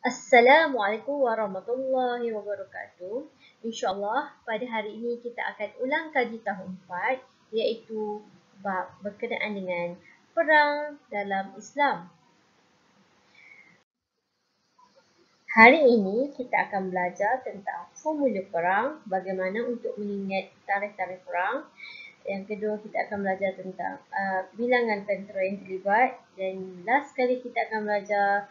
Assalamualaikum warahmatullahi wabarakatuh. InsyaAllah pada hari ini kita akan ulang kaji tahun 4 iaitu bab berkenaan dengan perang dalam Islam. Hari ini kita akan belajar tentang formula perang, bagaimana untuk mengingat tarikh-tarikh perang. Yang kedua kita akan belajar tentang bilangan tentera yang terlibat, dan last sekali kita akan belajar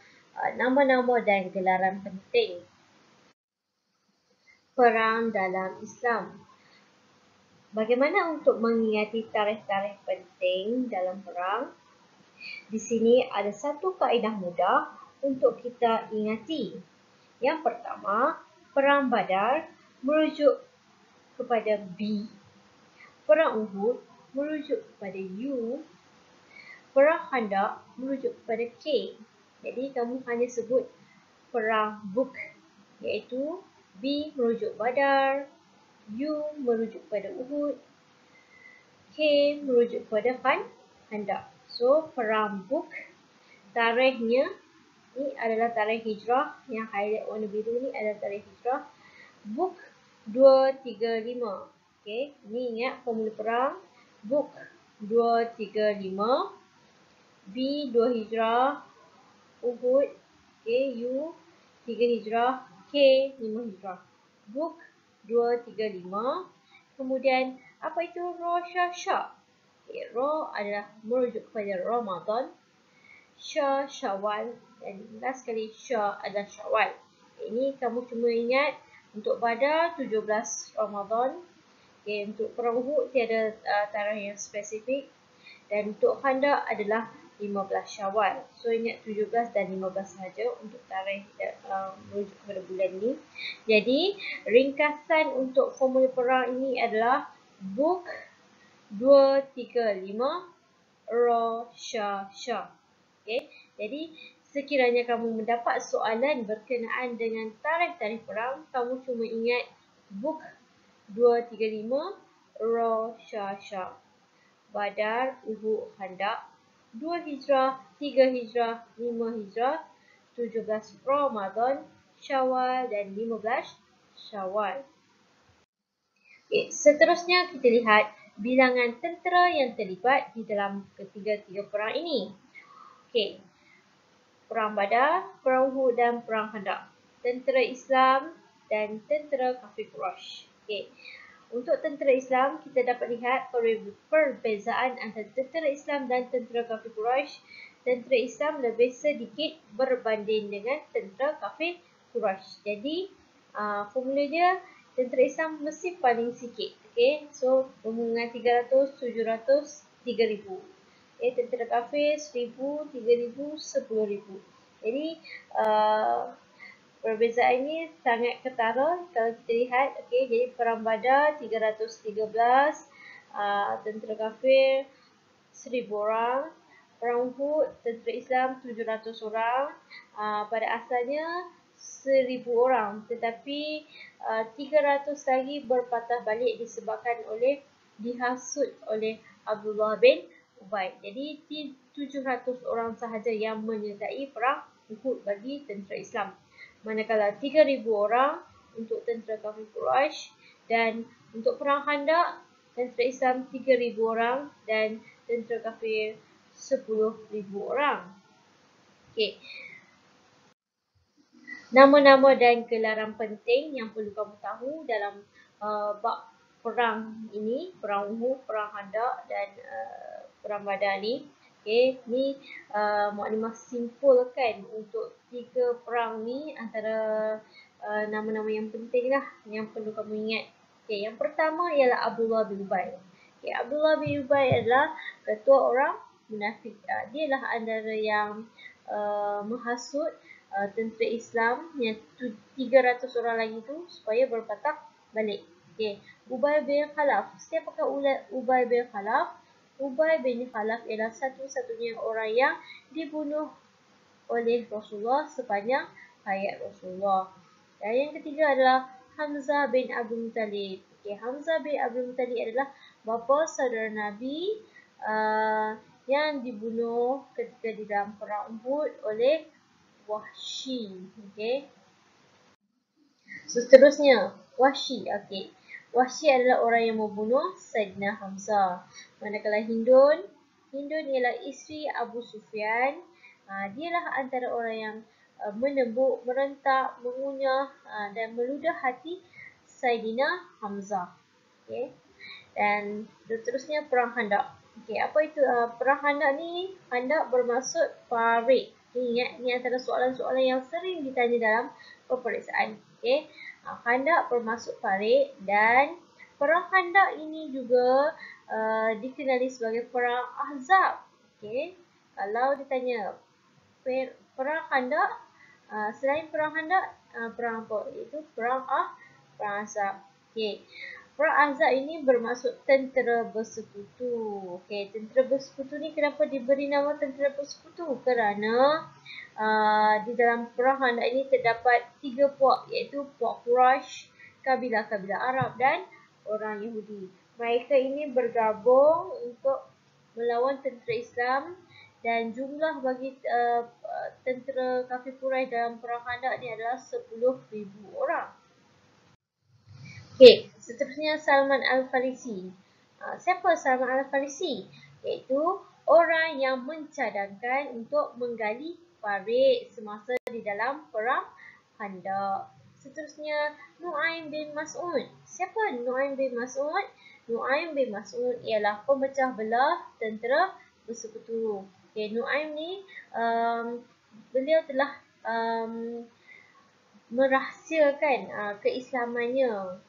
nama-nama dan gelaran penting perang dalam Islam. Bagaimana untuk mengingati tarikh-tarikh penting dalam perang? Di sini ada satu kaedah mudah untuk kita ingati. Yang pertama, perang Badar merujuk kepada B, perang Uhud merujuk kepada U, perang Khandaq merujuk kepada K. Jadi kamu hanya sebut perang Buk, iaitu B merujuk Badar, U merujuk pada Uhud, K merujuk pada Khandaq. So, perang Buk, tarikhnya ni adalah tarikh hijrah, yang highlight warna biru ni adalah tarikh hijrah. Buk 235. Okey, ni ingat formula perang. Buk 235, B 2 hijrah, Uhud, okey, U 3 hijrah, K 5 hijrah. Buk 235. Kemudian apa itu Rosh Okay, Ro adalah merujuk kepada Ramadan, Syawal, dan last sekali Sya adalah Syawal. Ini kamu cuma ingat untuk Badar 17 Ramadan. Okay, untuk perang Uhud tiada tarikh yang spesifik, dan untuk Khandaq adalah 15 Syawal. So ingat 17 dan 15 sahaja untuk tarikh merujuk kepada bulan ni. Jadi ringkasan untuk formula perang ini adalah Buk 235 Sya. Okey. Jadi sekiranya kamu mendapat soalan berkenaan dengan tarikh-tarikh perang, kamu cuma ingat Buk 235 Sya. Badar, Uhud, Khandaq, 2 Hijrah, 3 Hijrah, 5 Hijrah, 17 Ramadan, Syawal dan 15 Syawal. Okay, seterusnya kita lihat bilangan tentera yang terlibat di dalam ketiga-tiga perang ini. Okey, perang Badar, perang Uhud dan perang Khandaq. Tentera Islam dan tentera kafir Quraisy. Okey, untuk tentera Islam kita dapat lihat perbezaan antara tentera Islam dan tentera kafir Quraisy. Tentera Islam lebih sedikit berbanding dengan tentera kafir Quraisy. Jadi formula dia, tentera Islam mesti paling sikit. Okay, so gabungan 300, 700, 3000. Okay, tentera kafir 1000, 3000, 10,000. Jadi perbezaan ini sangat ketara kalau kita lihat. Okay, jadi perang Badar 313, tentera kafir 1000 orang. Perang Uhud, tentera Islam 700 orang. Pada asalnya 1000 orang, tetapi 300 lagi berpatah balik disebabkan oleh dihasut oleh Abdullah bin Ubay. Jadi 700 orang sahaja yang menyertai perang Uhud bagi tentera Islam. Manakala 3000 orang untuk tentera kafir Quraisy, dan untuk perang Khandaq tentera Islam 3000 orang dan tentera kafir 10,000 orang. Okey. Nama-nama dan gelaran penting yang perlu kamu tahu dalam bab perang ini, perang Uhud, perang Khandaq dan perang Badar ni. Okey, ni mukadimah simpulkan untuk tiga perang ni, antara nama-nama yang penting lah yang perlu kamu ingat. Okey, yang pertama ialah Abdullah bin Ubay. Okey, Abdullah bin Ubay adalah ketua orang munafik. Dia lah antara yang menghasut tentera Islam yang 300 orang lagi tu supaya berpatah balik. Okey, Ubay bin Khalaf. Siapakah Ubay bin Khalaf? Ubay bin Khalaf ialah satu-satunya orang yang dibunuh oleh Rasulullah sepanjang hayat Rasulullah. Dan yang ketiga adalah Hamzah bin Abdul Muttalib. Okey, Hamzah bin Abdul Muttalib adalah bapa saudara Nabi yang dibunuh ketika di dalam perang Uhud oleh Wahsy. Okey. Seterusnya, Wahsy. Okey. Wahsy adalah orang yang membunuh Saidina Hamzah. Manakala Hindun ialah isteri Abu Sufyan. Dialah antara orang yang menembuk, merentak, mengunyah dan meludah hati Saidina Hamzah. Okey. Dan seterusnya Perang Khandaq. Okey, apa itu Perang Khandaq ni? Khandaq bermaksud parit. Ingat, ni antara soalan-soalan yang sering ditanya dalam peperiksaan. Okey. Khandaq bermaksud parit dan Perang Khandaq ini juga dikenali sebagai Perang Ahzab. Okey. Kalau ditanya Perang Khandaq, selain Perang Khandaq, perang apa? Iaitu Perang Ahzab. Okey. Perang Ahzab ini bermaksud tentera bersekutu. Okey, tentera bersekutu ni kenapa diberi nama tentera bersekutu? Kerana di dalam Perang Khandaq ini terdapat 3 puak, iaitu puak Quraisy, kabilah-kabilah Arab dan orang Yahudi. Mereka ini bergabung untuk melawan tentera Islam dan jumlah bagi tentera kafir Quraisy dalam Perang Khandaq ni adalah 10,000 orang. Okey, seterusnya Salman Al-Farisi. Siapa Salman Al-Farisi? Iaitu orang yang mencadangkan untuk menggali parit semasa di dalam Perang Khandaq. Seterusnya Nu'aim bin Mas'ud. Siapa Nu'aim bin Mas'ud? Nu'aim bin Mas'ud ialah pemecah belah tentera bersekutu. Okay, Nu'aim ni beliau telah merahsiakan keislamannya,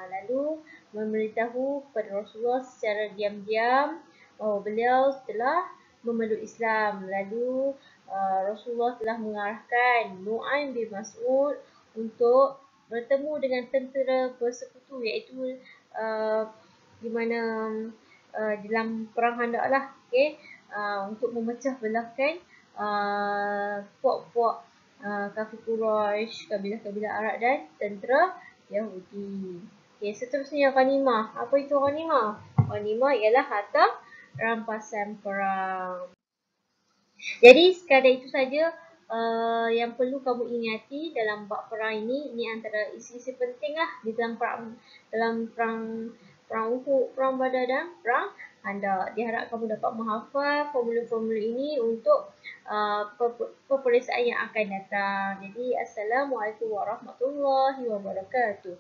lalu memberitahu kepada Rasulullah secara diam-diam bahawa beliau telah memeluk Islam. Lalu Rasulullah telah mengarahkan Nu'aim bin Mas'ud untuk bertemu dengan tentera bersekutu, iaitu di mana dalam Perang Khandaq lah, okay? Untuk memecah belahkan puak-puak kafir Quraisy, kabilah-kabilah Arab dan tentera Yahudi. Okay, seterusnya ghanimah. Apa itu ghanimah? Ghanimah ialah harta rampasan perang. Jadi sekadar itu saja yang perlu kamu ingati dalam bab perang ini. Ini antara isi-isi penting lah di dalam perang Uhud, perang Badar dan perang Khandaq. Diharap kamu dapat menghafal formula-formula ini untuk peperiksaan yang akan datang. Jadi Assalamualaikum warahmatullahi wabarakatuh.